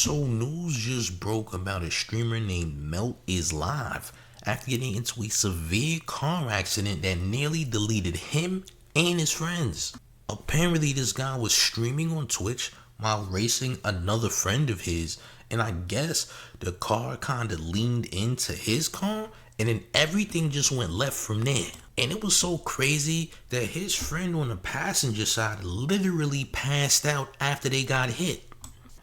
So news just broke about a streamer named MeltIsLive after getting into a severe car accident that nearly deleted him and his friends. Apparently this guy was streaming on Twitch while racing another friend of his, and I guess the car kinda leaned into his car and then everything just went left from there. And it was so crazy that his friend on the passenger side literally passed out after they got hit.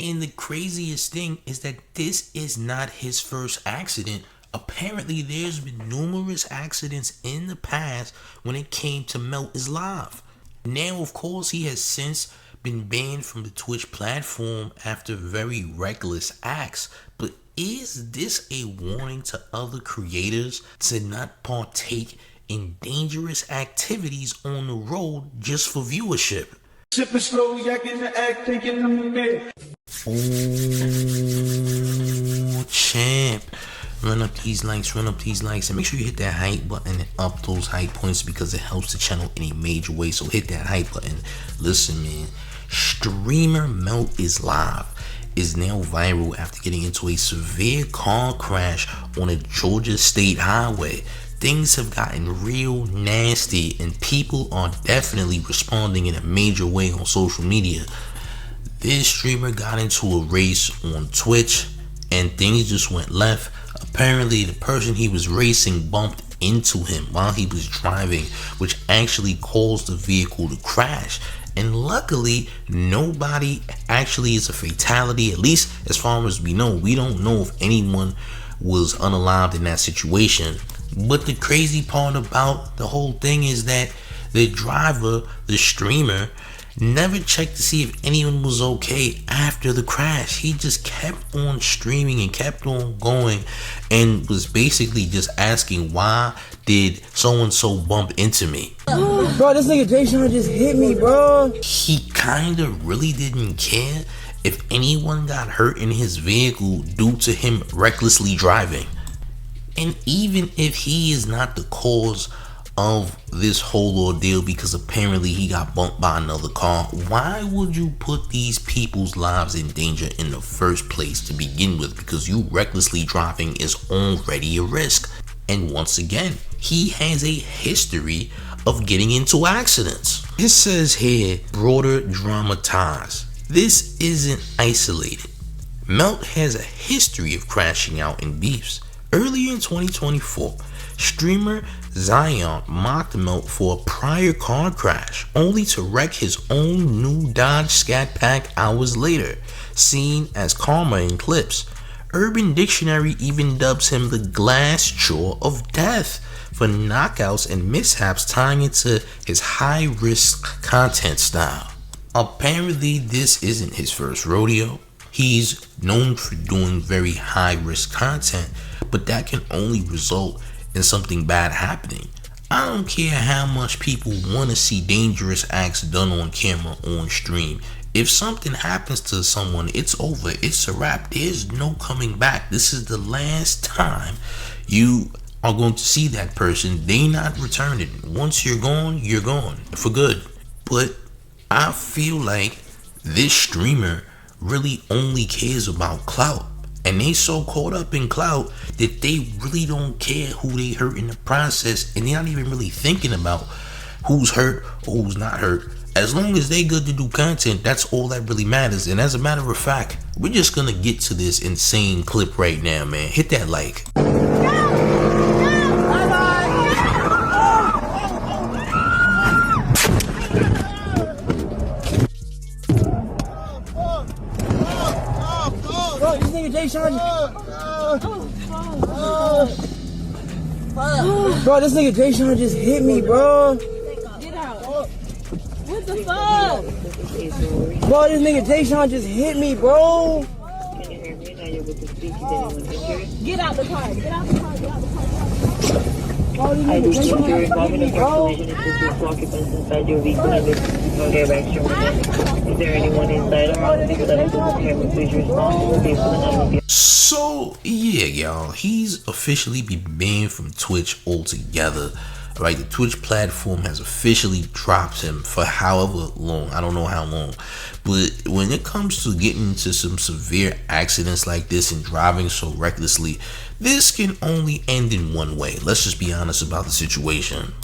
And the craziest thing is that this is not his first accident. Apparently there's been numerous accidents in the past when it came to MeltIsLive. Now of course he has since been banned from the Twitch platform after very reckless acts, but is this a warning to other creators to not partake in dangerous activities on the road just for viewership? Sipping slow, yakking the act, taking the minute. Oh, champ. Run up these likes, and make sure you hit that hype button and up those hype points because it helps the channel in a major way. So hit that hype button. Listen, man, Streamer MeltIsLive is now viral after getting into a severe car crash on a Georgia state highway. Things have gotten real nasty and people are definitely responding in a major way on social media. This streamer got into a race on Twitch and things just went left. Apparently the person he was racing bumped into him while he was driving, which actually caused the vehicle to crash. And luckily nobody actually is a fatality, at least as far as we know. We don't know if anyone was unalived in that situation. But the crazy part about the whole thing is that the driver, the streamer, never checked to see if anyone was okay after the crash. He just kept on streaming and kept on going and was basically just asking, why did so-and-so bump into me? Bro, this nigga Jay Sean just hit me, bro. He kinda really didn't care if anyone got hurt in his vehicle due to him recklessly driving. And even if he is not the cause of this whole ordeal, because apparently he got bumped by another car, why would you put these people's lives in danger in the first place to begin with? Because you recklessly driving is already a risk. And once again, he has a history of getting into accidents. It says here, broader dramatized. This isn't isolated. Melt has a history of crashing out in beefs. Earlier in 2024, streamer Zion mocked Melt for a prior car crash, only to wreck his own new Dodge Scat Pack hours later, seen as karma in clips. Urban Dictionary even dubs him the glass jaw of death for knockouts and mishaps tying into his high-risk content style. Apparently this isn't his first rodeo. He's known for doing very high-risk content, but that can only result in something bad happening. I don't care how much people want to see dangerous acts done on camera, on stream. If something happens to someone, it's over. It's a wrap. There's no coming back. This is the last time you are going to see that person. They not returning. Once you're gone for good. But I feel like this streamer really only cares about clout. And they so caught up in clout that they really don't care who they hurt in the process, and they're not even really thinking about who's hurt or who's not hurt. As long as they good to do content, that's all that really matters. And as a matter of fact, we're just gonna get to this insane clip right now, man. Hit that like. Jay Sean. Bro, this nigga Jay Sean just hit me, bro. Get out. What the fuck? Bro, this nigga Jay Sean just hit me, bro. Get out the car. Get out the car. Get out the car. Bro, this nigga Jay Sean just hit me, bro. Is there anyone inside or out? Please respond. So yeah, y'all, he's officially been banned from Twitch altogether. Right, the Twitch platform has officially dropped him for however long. I don't know how long, But when it comes to getting into some severe accidents like this and driving so recklessly, this can only end in one way. Let's just be honest about the situation.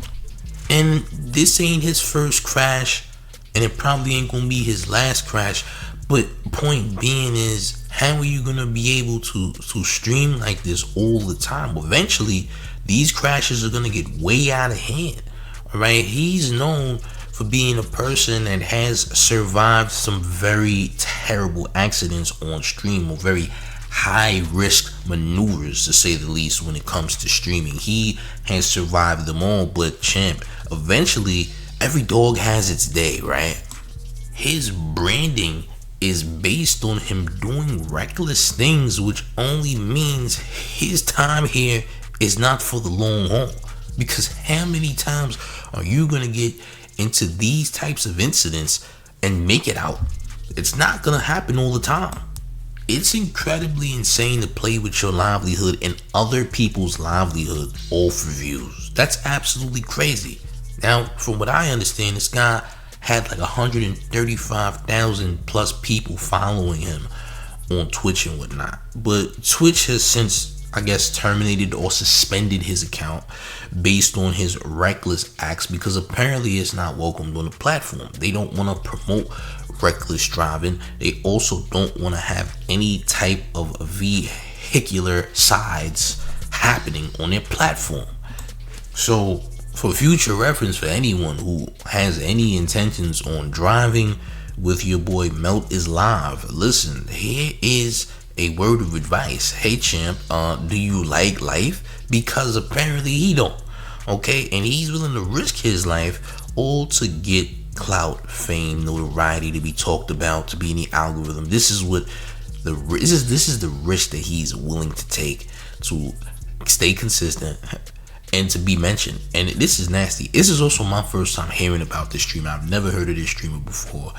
And this ain't his first crash, and it probably ain't gonna be his last crash. But point being is, how are you gonna be able to stream like this all the time? Eventually, these crashes are gonna get way out of hand. Alright, he's known for being a person that has survived some very terrible accidents on stream, or very high risk maneuvers, to say the least, when it comes to streaming. He has survived them all. But champ, eventually every dog has its day, right? His branding is based on him doing reckless things, which only means his time here is not for the long haul. Because how many times are you gonna get into these types of incidents and make it out? It's not gonna happen all the time. It's incredibly insane to play with your livelihood and other people's livelihood all for views. That's absolutely crazy. Now, from what I understand, this guy had like 135,000 plus people following him on Twitch and whatnot. But Twitch has since, I guess, terminated or suspended his account based on his reckless acts, because apparently it's not welcomed on the platform. They don't want to promote reckless driving. They also don't want to have any type of vehicular sides happening on their platform. So for future reference, for anyone who has any intentions on driving with your boy MeltIsLive, listen, here is a word of advice. Hey champ, do you like life? Because apparently he don't. Okay, and he's willing to risk his life all to get clout, fame, notoriety, to be talked about, to be in the algorithm. This is what this is the risk that he's willing to take to stay consistent and to be mentioned. And this is nasty. This is also my first time hearing about this streamer. I've never heard of this streamer before.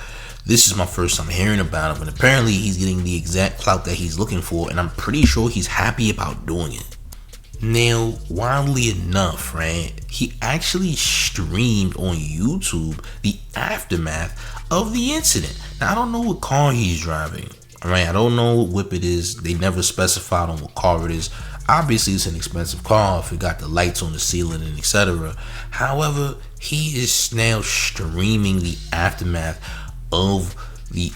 This is my first time hearing about him, and apparently he's getting the exact clout that he's looking for, and I'm pretty sure he's happy about doing it. Now, wildly enough, right, he actually streamed on YouTube the aftermath of the incident. Now, I don't know what car he's driving. All right, I don't know what whip it is. They never specified on what car it is. Obviously, it's an expensive car if it got the lights on the ceiling and etc. However, he is now streaming the aftermath of the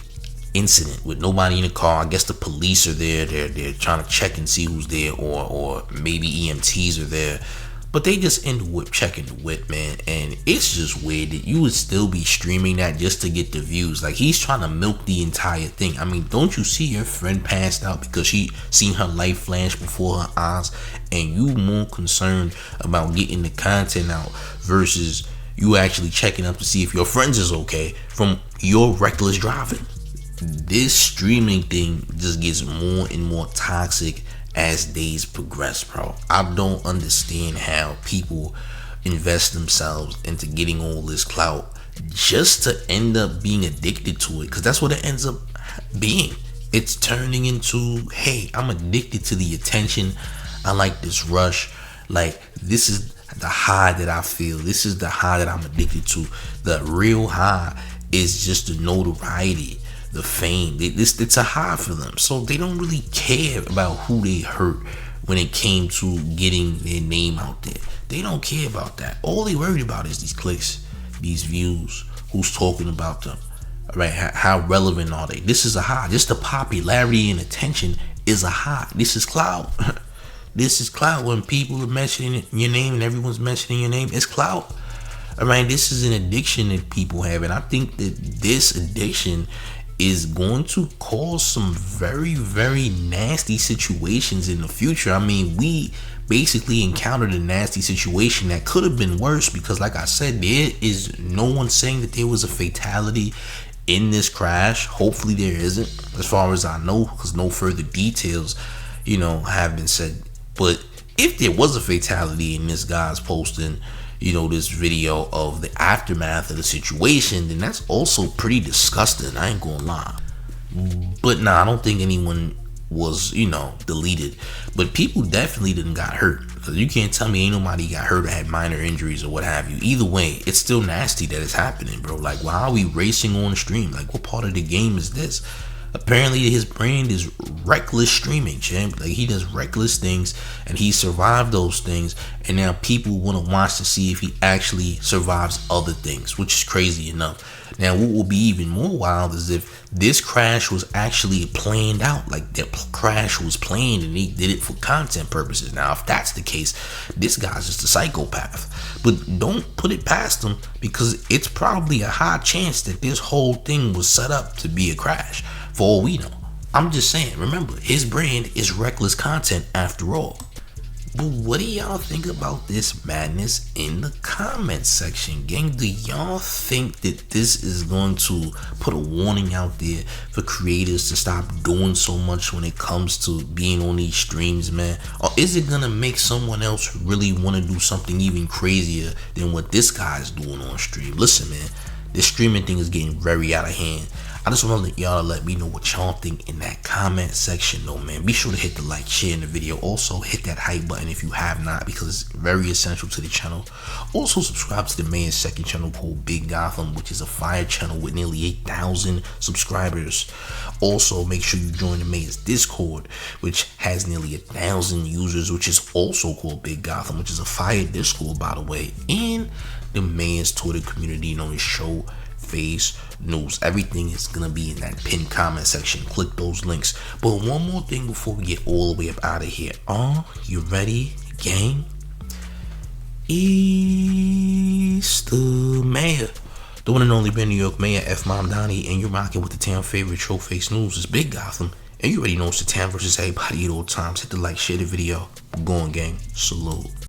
incident with nobody in the car. I guess the police are there. They're trying to check and see who's there, or maybe EMTs are there. But they just end up checking the whip, man. And it's just weird that you would still be streaming that just to get the views. Like, he's trying to milk the entire thing. I mean, don't you see your friend passed out because she seen her life flash before her eyes, and you more concerned about getting the content out versus you actually checking up to see if your friends is okay from your reckless driving? This streaming thing just gets more and more toxic as days progress, bro. I don't understand how people invest themselves into getting all this clout just to end up being addicted to it, because that's what it ends up being. It's turning into, hey, I'm addicted to the attention. I like this rush. Like, this is the high that I feel. This is the high that I'm addicted to. The real high is just the notoriety, the fame. It's a high for them. So they don't really care about who they hurt when it came to getting their name out there. They don't care about that. All they worried about is these clicks, these views, who's talking about them. All right, how relevant are they? This is a high. Just the popularity and attention is a high. This is clout. This is clout. When people are mentioning your name and everyone's mentioning your name, it's clout. All right, this is an addiction that people have, and I think that this addiction is going to cause some very, very nasty situations in the future. I mean, we basically encountered a nasty situation that could have been worse, because like I said, there is no one saying that there was a fatality in this crash. Hopefully there isn't, as far as I know, because no further details, have been said. But if there was a fatality and this guy's posting, this video of the aftermath of the situation, then that's also pretty disgusting. I ain't gonna lie. But nah, I don't think anyone was, deleted. But people definitely didn't got hurt. Because you can't tell me ain't nobody got hurt or had minor injuries or what have you. Either way, it's still nasty that it's happening, bro. Like, why are we racing on stream? Like, what part of the game is this? Apparently his brand is reckless streaming, champ. Like, he does reckless things and he survived those things, and now people want to watch to see if he actually survives other things, which is crazy enough. Now, what will be even more wild is if this crash was actually planned out, like that crash was planned and he did it for content purposes. Now, if that's the case, this guy's just a psychopath. But don't put it past him, because it's probably a high chance that this whole thing was set up to be a crash, for all we know. I'm just saying, remember, his brand is reckless content after all. But what do y'all think about this madness in the comment section, gang? Do y'all think that this is going to put a warning out there for creators to stop doing so much when it comes to being on these streams, man? Or is it gonna make someone else really want to do something even crazier than what this guy's doing on stream? Listen, man, this streaming thing is getting very out of hand. I just want to let me know what y'all think in that comment section though, man. Be sure to hit the like, share in the video. Also hit that hype button if you have not, because it's very essential to the channel. Also subscribe to the main second channel called Big Gotham, which is a fire channel with nearly 8,000 subscribers. Also make sure you join the mayor's Discord, which has nearly 1,000 users, which is also called Big Gotham, which is a fire Discord, by the way. And the mayor's Twitter community known as Showface news. Everything is gonna be in that pinned comment section. Click those links. But one more thing before we get all the way up out of here. Are you ready, gang? It's the mayor, the one and only New York Mayor F. Mom Donnie, and you're rocking with the town favorite Showface news. It's Big Gotham, and you already know it's the town versus everybody at all times. Hit the like, share the video. We're going, gang. Salute.